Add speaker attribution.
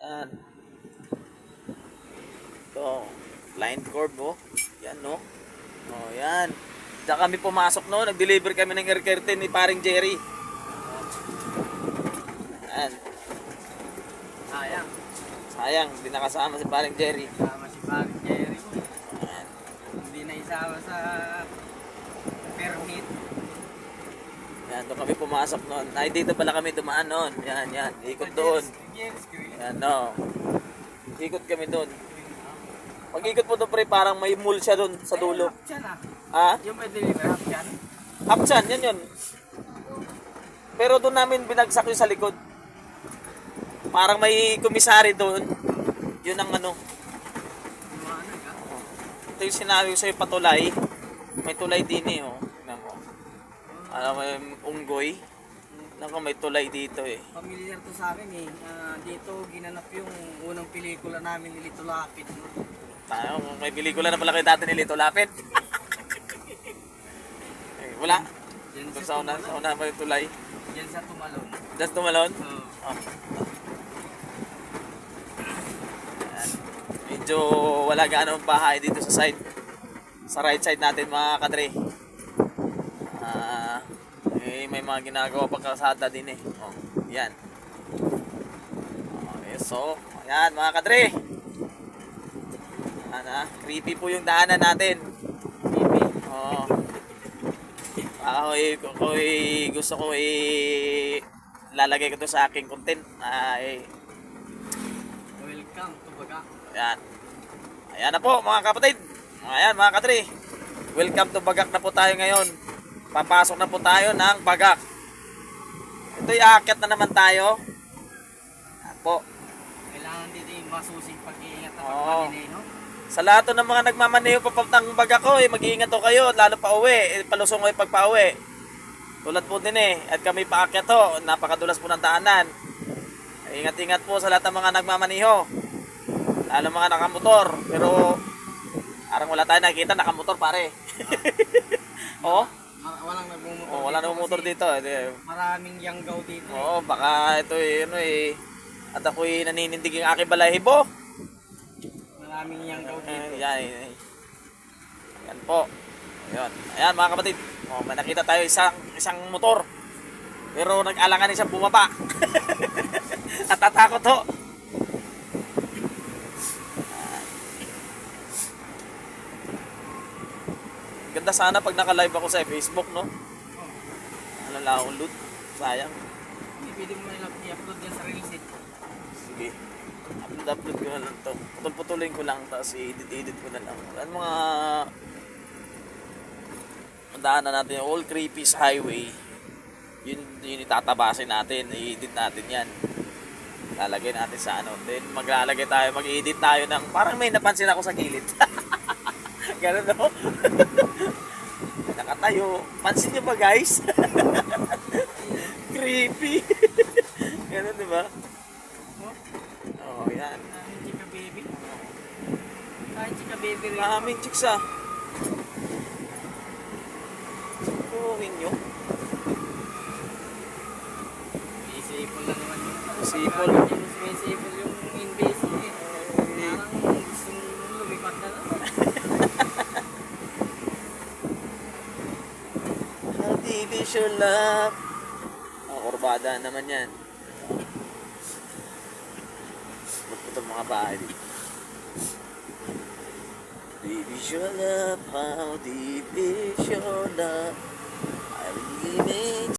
Speaker 1: Yan. Ito. Line cord mo. Yan, no? Oh, yan. Diyan kami pumasok, no? Nag-deliver kami ng air curtain ni paring Jerry. Yan.
Speaker 2: Sayang.
Speaker 1: Sayang, hindi nakasama si paring Jerry.
Speaker 2: Sama si Paring Jerry mo.
Speaker 1: Yan.
Speaker 2: Hindi na isama sa permit.
Speaker 1: Yan, doon kami pumasok noon. Ay, dito pala kami dumaan noon. Yan, yan. Ikot doon.
Speaker 2: Jerry's Green.
Speaker 1: Yan, no. Ikot kami doon. Pag ikot mo doon, pre, parang may mall siya doon sa dulo.
Speaker 2: Half yan ah.
Speaker 1: Ha?
Speaker 2: Yung may deliver half yan.
Speaker 1: Hapchan, yan yun. Pero doon namin binagsak yung sa likod. Parang may komisari doon. Yun ang ano.
Speaker 2: Lumanan ka.
Speaker 1: Ito yung sinabi ko sa'yo, patulay. May tulay din eh, oh. Tingnan mo. Alam mo yung unggoy. Alam ko may tulay dito eh.
Speaker 2: Familiar to sa akin eh. Dito ginanap yung unang pelikula namin ni Lito Lapid. No?
Speaker 1: Tayo, may pelikula na pala kayo dati ni Lito Lapid. Eh, wala.
Speaker 2: Yan
Speaker 1: Doon
Speaker 2: sa
Speaker 1: sa una pa yung tulay.
Speaker 2: Yan sa Tumalon.
Speaker 1: Just tumalon.
Speaker 2: Oo.
Speaker 1: Oh. Ayan. Medyo wala gaano ang bahay dito sa side. Sa right side natin mga kadre. May mga ginagawa pang kalsada din eh. Oh, yan. Okay, so, ayan mga kadre. Creepy po yung daanan natin. Creepy. Oo. Gusto ko lalagay ko to sa aking content.
Speaker 2: Welcome to Baga.
Speaker 1: Ayan. Ayan na po mga kapatid. Ayan mga kadre. Welcome to Bagak na po tayo ngayon. Papasok na po tayo ng Bagak. Ito'y aakyat na naman tayo. Ayan po.
Speaker 2: Kailangan din yung masusing pag-iingat na
Speaker 1: Oo.
Speaker 2: pagpalinay, no?
Speaker 1: Sa lahat ng mga nagmamaneho papuntang Bagak ko, mag-iingat to kayo, lalo pa uwi. Palusong ko pag pauwi. Tulad po din eh. At kami paakyat to. Napakadulas po ng daanan. Ingat-ingat po sa lahat ng mga nagmamaneho. Lalo mga nakamotor. Pero parang wala tayo nakikita nakamotor pare. Oh?
Speaker 2: Walang nagmumotor.
Speaker 1: Oh, wala nang motor dito.
Speaker 2: Maraming yanggaw dito.
Speaker 1: Oo, baka ito at ako'y naninindig yung aking balahibo.
Speaker 2: Maraming yanggaw dito.
Speaker 1: Yan po. Ayun. Ayan mga kapatid. Oh, may nakita tayo isang motor. Pero nag-alangan siyang bumaba. Natatakot ho. Ganda sana pag naka-live ako sa Facebook, no? Alala akong loot. Sayang.
Speaker 2: Hindi pwede mo i-upload yan sa Reels it.
Speaker 1: Sige. Upload ko na lang to. Putol-putulin ko lang, tapos i-edit ko na lang. Ano mga daanan natin yung Old Creepies Highway. Yun itatabasin natin. I-edit natin yan. Lalagay natin sa ano. Then maglalagay tayo, mag-edit tayo ng parang may napansin ako sa gilid. Ganun, no? Nakatayo. Pansin nyo ba, guys? Creepy. Ganun, di ba? Oh, yan.
Speaker 2: Maraming chika baby. Maraming chika baby rin.
Speaker 1: Maraming chicks ah. Kuhin nyo.
Speaker 2: Isipol na naman yun.
Speaker 1: Isipol.
Speaker 2: Isipol yung invasive eh. Parang gustong lumipad na naman.
Speaker 1: Artificial love. Kurbada naman yan. Magputol mga bahay dito. Deep is your love, how deep is your love, I really mean